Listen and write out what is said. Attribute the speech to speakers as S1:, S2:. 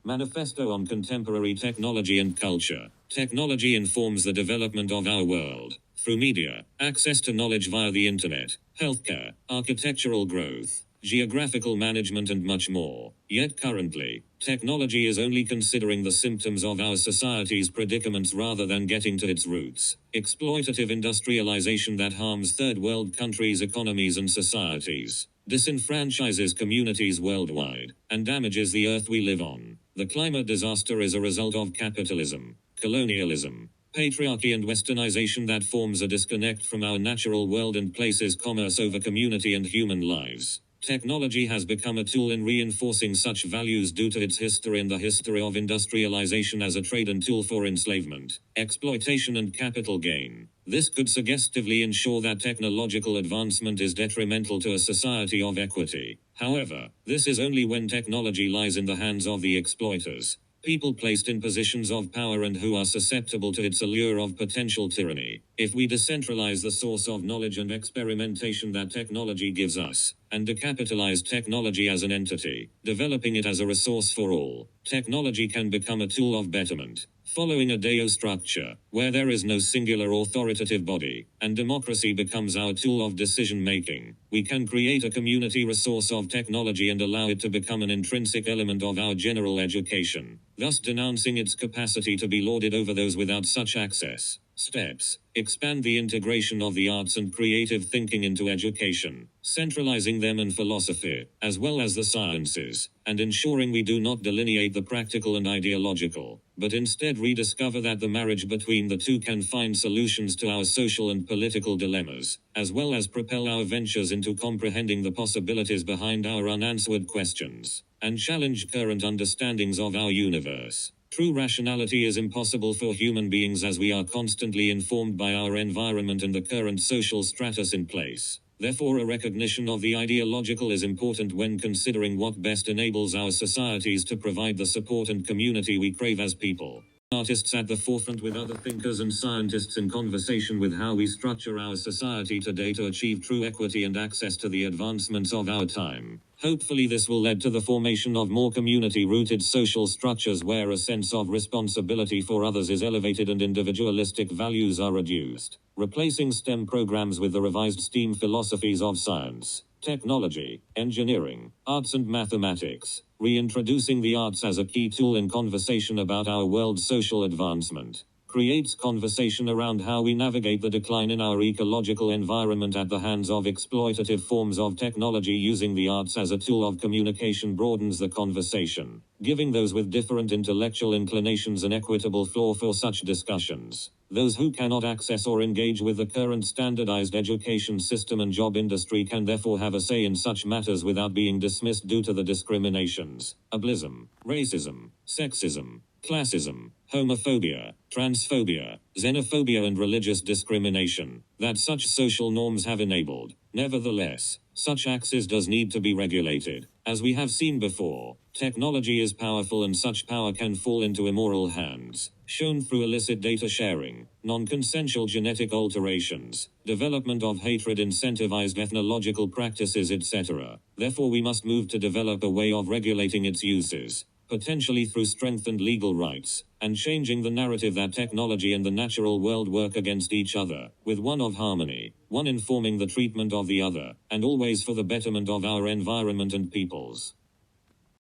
S1: Manifesto on Contemporary Technology and Culture. Technology informs the development of our world. Through media, access to knowledge via the internet, healthcare, architectural growth, geographical management and much more. Yet currently, technology is only considering the symptoms of our society's predicaments rather than getting to its roots. Exploitative industrialization that harms third world countries' economies and societies, disenfranchises communities worldwide, and damages the earth we live on. The climate disaster is a result of capitalism, colonialism, patriarchy and westernization that forms a disconnect from our natural world and places commerce over community and human lives. Technology has become a tool in reinforcing such values due to its history and the history of industrialization as a trade and tool for enslavement, exploitation and capital gain. This could suggestively ensure that technological advancement is detrimental to a society of equity. However, this is only when technology lies in the hands of the exploiters, people placed in positions of power and who are susceptible to its allure of potential tyranny. If we decentralize the source of knowledge and experimentation that technology gives us, and decapitalize technology as an entity, developing it as a resource for all, technology can become a tool of betterment. Following a DAO structure, where there is no singular authoritative body, and democracy becomes our tool of decision-making, we can create a community resource of technology and allow it to become an intrinsic element of our general education, thus denouncing its capacity to be lorded over those without such access. Steps: expand the integration of the arts and creative thinking into education, centralizing them in philosophy, as well as the sciences, and ensuring we do not delineate the practical and ideological, but instead rediscover that the marriage between the two can find solutions to our social and political dilemmas, as well as propel our ventures into comprehending the possibilities behind our unanswered questions, and challenge current understandings of our universe. True rationality is impossible for human beings as we are constantly informed by our environment and the current social stratus in place. Therefore, a recognition of the ideological is important when considering what best enables our societies to provide the support and community we crave as people. Artists at the forefront with other thinkers and scientists in conversation with how we structure our society today to achieve true equity and access to the advancements of our time. Hopefully this will lead to the formation of more community-rooted social structures where a sense of responsibility for others is elevated and individualistic values are reduced. Replacing STEM programs with the revised STEAM philosophies of science, technology, engineering, arts and mathematics. Reintroducing the arts as a key tool in conversation about our world's social advancement creates conversation around how we navigate the decline in our ecological environment at the hands of exploitative forms of technology. Using the arts as a tool of communication broadens the conversation, giving those with different intellectual inclinations an equitable floor for such discussions. Those who cannot access or engage with the current standardized education system and job industry can therefore have a say in such matters without being dismissed due to the discriminations, ableism, racism, sexism, classism, homophobia, transphobia, xenophobia and religious discrimination that such social norms have enabled. Nevertheless, such access does need to be regulated. As we have seen before, technology is powerful and such power can fall into immoral hands, shown through illicit data sharing, non-consensual genetic alterations, development of hatred, incentivized ethnological practices, etc. Therefore, we must move to develop a way of regulating its uses, potentially through strengthened legal rights, and changing the narrative that technology and the natural world work against each other, with one of harmony, one informing the treatment of the other, and always for the betterment of our environment and peoples.